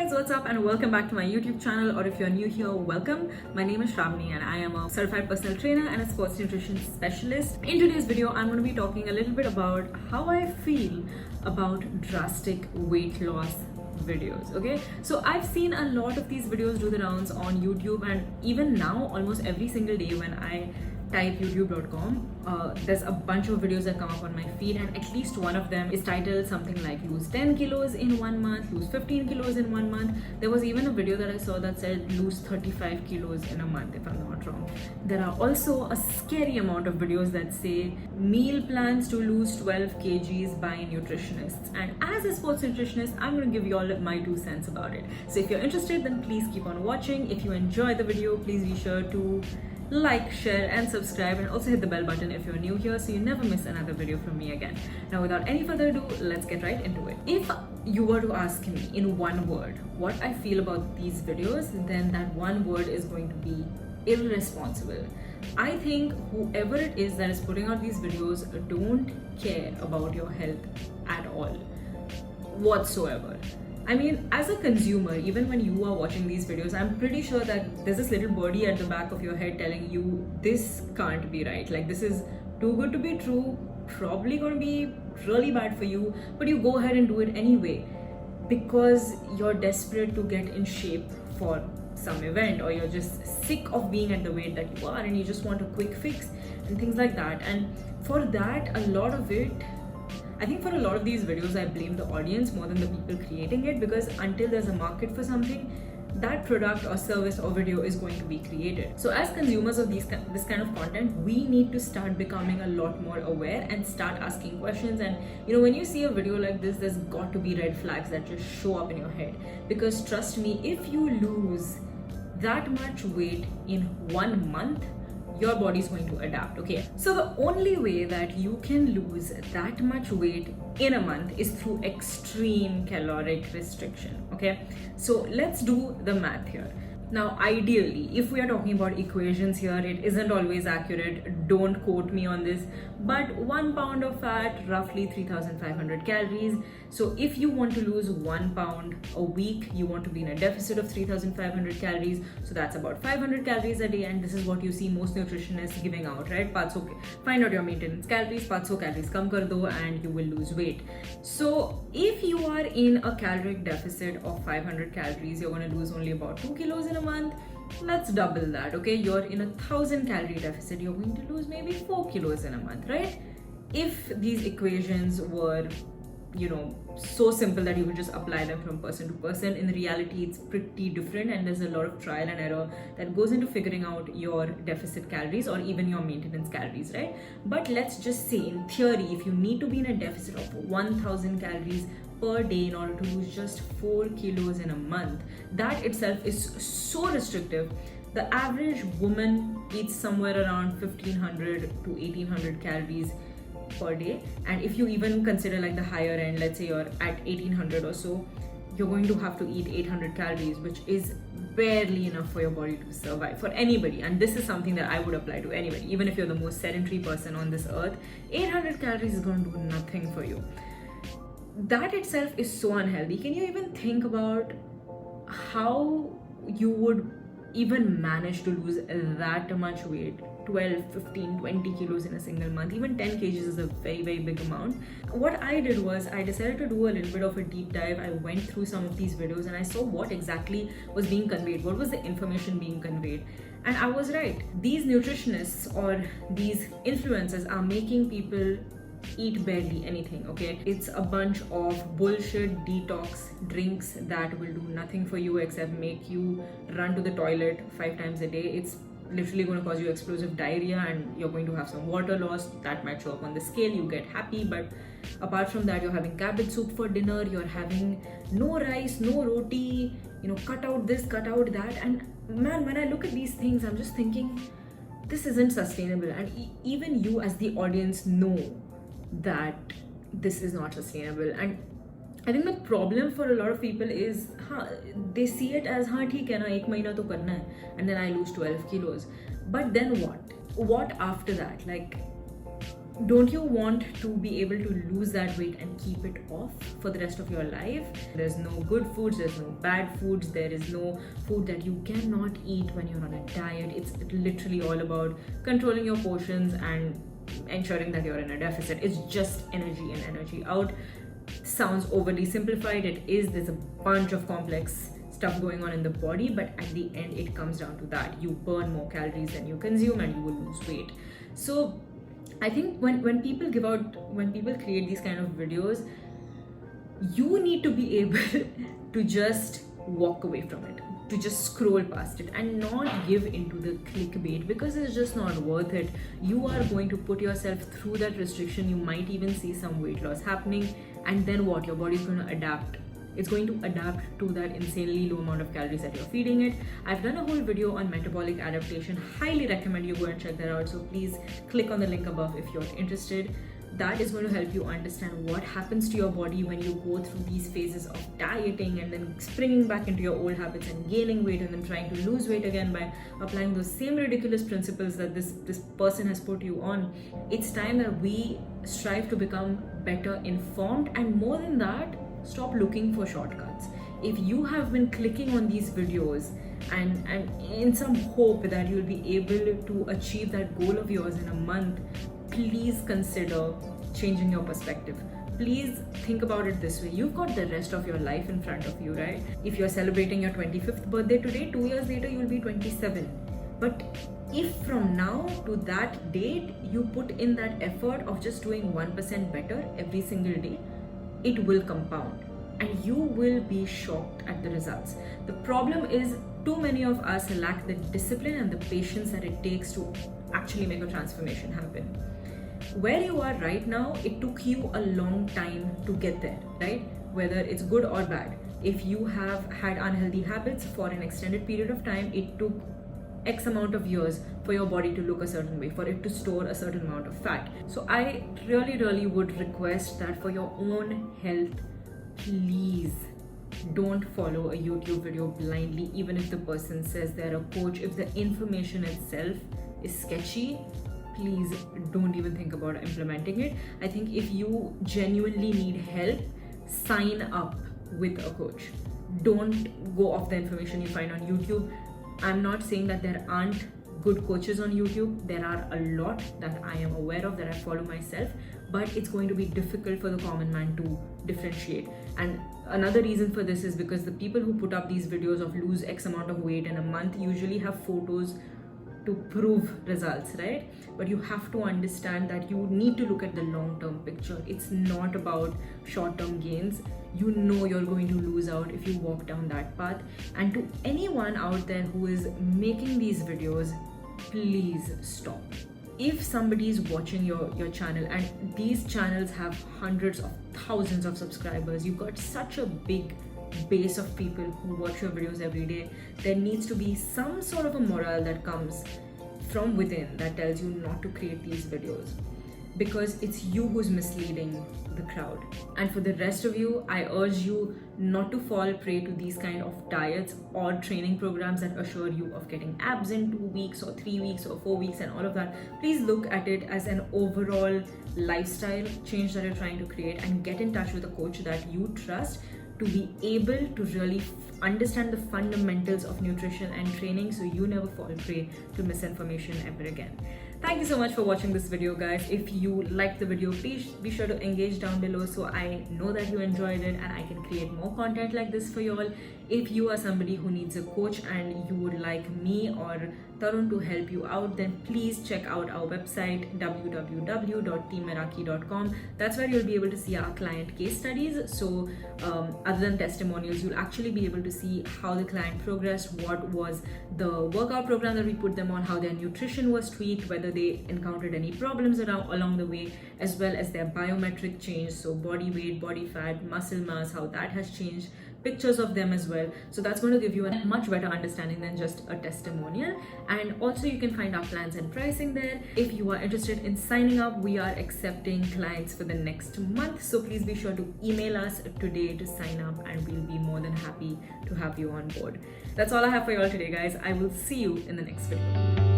guys, what's up and welcome back to my YouTube channel, or if you're new here, welcome. My name is Shravani and I am a certified personal trainer and a sports nutrition specialist. In today's video, I'm going to be talking a little bit about how I feel about drastic weight loss videos. Okay, so I've seen a lot of these videos do the rounds on YouTube, and even now almost every single day when I type youtube.com, there's a bunch of videos that come up on my feed, and at least one of them is titled something like lose 10 kilos in 1 month, lose 15 kilos in 1 month. There was even a video that I saw that said lose 35 kilos in a month, if I'm not wrong. There are also a scary amount of videos that say meal plans to lose 12 kgs by nutritionists, and as a sports nutritionist, I'm going to give you all my 2 cents about it. So if you're interested, then please keep on watching. If you enjoy the video, please be sure to like, share and subscribe, and also hit the bell button if you're new here so you never miss another video from me again. Now without any further ado, let's get right into it. If you were to ask me in one word what I feel about these videos, then that one word is going to be irresponsible. I think whoever it is that is putting out these videos don't care about your health at all whatsoever. I mean, as a consumer, even when you are watching these videos, I'm pretty sure that there's this little birdie at the back of your head telling you this can't be right. Like, this is too good to be true, probably going to be really bad for you, but you go ahead and do it anyway because you're desperate to get in shape for some event, or you're just sick of being at the weight that you are and you just want a quick fix and things like that. And for that, I think for a lot of these videos, I blame the audience more than the people creating it, because until there's a market for something, that product or service or video is going to be created. So as consumers of this kind of content, we need to start becoming a lot more aware and start asking questions. And when you see a video like this, there's got to be red flags that just show up in your head, because trust me, if you lose that much weight in 1 month, your body is going to adapt. Okay, so the only way that you can lose that much weight in a month is through extreme caloric restriction. Okay, so let's do the math here. Now, ideally, if we are talking about equations here, it isn't always accurate, don't quote me on this, but 1 pound of fat, roughly 3,500 calories. So if you want to lose 1 pound a week, you want to be in a deficit of 3,500 calories. So that's about 500 calories a day, and this is what you see most nutritionists giving out, right? Find out your maintenance calories, 500 calories kam kar do, and you will lose weight. So if you are in a caloric deficit of 500 calories, you're going to lose only about 2 kilos in a month. Let's double that. Okay, you're in a 1,000 calorie deficit, you're going to lose maybe 4 kilos in a month, right? If these equations were so simple that you would just apply them from person to person, in reality it's pretty different, and there's a lot of trial and error that goes into figuring out your deficit calories or even your maintenance calories, right? But let's just say, in theory, if you need to be in a deficit of 1,000 calories per day in order to lose just 4 kilos in a month, that itself is so restrictive. The average woman eats somewhere around 1,500 to 1,800 calories per day, and if you even consider like the higher end, let's say you're at 1,800 or so, you're going to have to eat 800 calories, which is barely enough for your body to survive, for anybody. And this is something that I would apply to anybody, even if you're the most sedentary person on this earth. 800 calories is going to do nothing for you. That itself is so unhealthy. Can you even think about how you would even manage to lose that much weight? 12, 15, 20 kilos in a single month. Even 10 kgs is a very, very big amount. What I did was I decided to do a little bit of a deep dive. I went through some of these videos and I saw what exactly was being conveyed, what was the information being conveyed. And I was right. These nutritionists or these influencers are making people eat barely anything. Okay, it's a bunch of bullshit detox drinks that will do nothing for you except make you run to the toilet 5 times a day. It's literally going to cause you explosive diarrhea, and you're going to have some water loss that might show up on the scale. You get happy, but apart from that, you're having cabbage soup for dinner, you're having no rice, no roti, cut out this, cut out that. And man, when I look at these things, I'm just thinking, this isn't sustainable. And even you as the audience know that this is not sustainable. And I think the problem for a lot of people is they see it as theek hai na, 1 mahina to karna hai, and then I lose 12 kilos. But then what after that? Like, don't you want to be able to lose that weight and keep it off for the rest of your life? There's no good foods, there's no bad foods, there is no food that you cannot eat when you're on a diet. It's literally all about controlling your portions and ensuring that you're in a deficit. It's just energy in, energy out. Sounds overly simplified. It is. There's a bunch of complex stuff going on in the body, but at the end it comes down to that. You burn more calories than you consume and you will lose weight. So I think when people create these kind of videos, you need to be able to just walk away from it, to just scroll past it and not give into the clickbait, because it's just not worth it. You are going to put yourself through that restriction. You might even see some weight loss happening, and then what? Your body is going to adapt. It's going to adapt to that insanely low amount of calories that you're feeding it. I've done a whole video on metabolic adaptation. Highly recommend you go and check that out. So please click on the link above if you're interested. That is going to help you understand what happens to your body when you go through these phases of dieting and then springing back into your old habits and gaining weight and then trying to lose weight again by applying those same ridiculous principles that this person has put you on. It's time that we strive to become better informed, and more than that, stop looking for shortcuts. If you have been clicking on these videos and in some hope that you'll be able to achieve that goal of yours in a month, please consider changing your perspective. Please think about it this way. You've got the rest of your life in front of you, right? If you're celebrating your 25th birthday today, 2 years later you'll be 27. But if from now to that date you put in that effort of just doing 1% better every single day, it will compound and you will be shocked at the results. The problem is too many of us lack the discipline and the patience that it takes to actually make a transformation happen. Where you are right now, it took you a long time to get there, right? Whether it's good or bad. If you have had unhealthy habits for an extended period of time, it took X amount of years for your body to look a certain way, for it to store a certain amount of fat. So I really would request that for your own health, please don't follow a YouTube video blindly, even if the person says they're a coach. If the information itself is sketchy, please don't even think about implementing it. I think if you genuinely need help, sign up with a coach. Don't go off the information you find on YouTube. I'm not saying that there aren't good coaches on YouTube. There are a lot that I am aware of, that I follow myself, but it's going to be difficult for the common man to differentiate. And another reason for this is because the people who put up these videos of lose X amount of weight in a month usually have photos to prove results, right? But you have to understand that you need to look at the long-term picture. It's not about short-term gains. You know you're going to lose out if you walk down that path. And to anyone out there who is making these videos, please stop. If somebody is watching your channel, and these channels have hundreds of thousands of subscribers, you've got such a big base of people who watch your videos every day, there needs to be some sort of a morale that comes from within that tells you not to create these videos, because it's you who's misleading the crowd. And for the rest of you, I urge you not to fall prey to these kind of diets or training programs that assure you of getting abs in 2 weeks or 3 weeks or 4 weeks and all of that. Please look at it as an overall lifestyle change that you're trying to create, and get in touch with a coach that you trust to be able to really understand the fundamentals of nutrition and training, so you never fall prey to misinformation ever again. Thank you so much for watching this video, guys. If you liked the video, please be sure to engage down below so I know that you enjoyed it and I can create more content like this for you all. If you are somebody who needs a coach and you would like me or Tarun to help you out, then please check out our website www.teammeraki.com. That's where you'll be able to see our client case studies. So other than testimonials, you'll actually be able to see how the client progressed, what was the workout program that we put them on, how their nutrition was tweaked, whether they encountered any problems along the way, as well as their biometric change, so body weight, body fat, muscle mass, how that has changed, pictures of them as well. So that's going to give you a much better understanding than just a testimonial. And also you can find our plans and pricing there. If you are interested in signing up, we are accepting clients for the next month, so please be sure to email us today to sign up and we'll be more than happy to have you on board. That's all I have for you all today, guys. I will see you in the next video.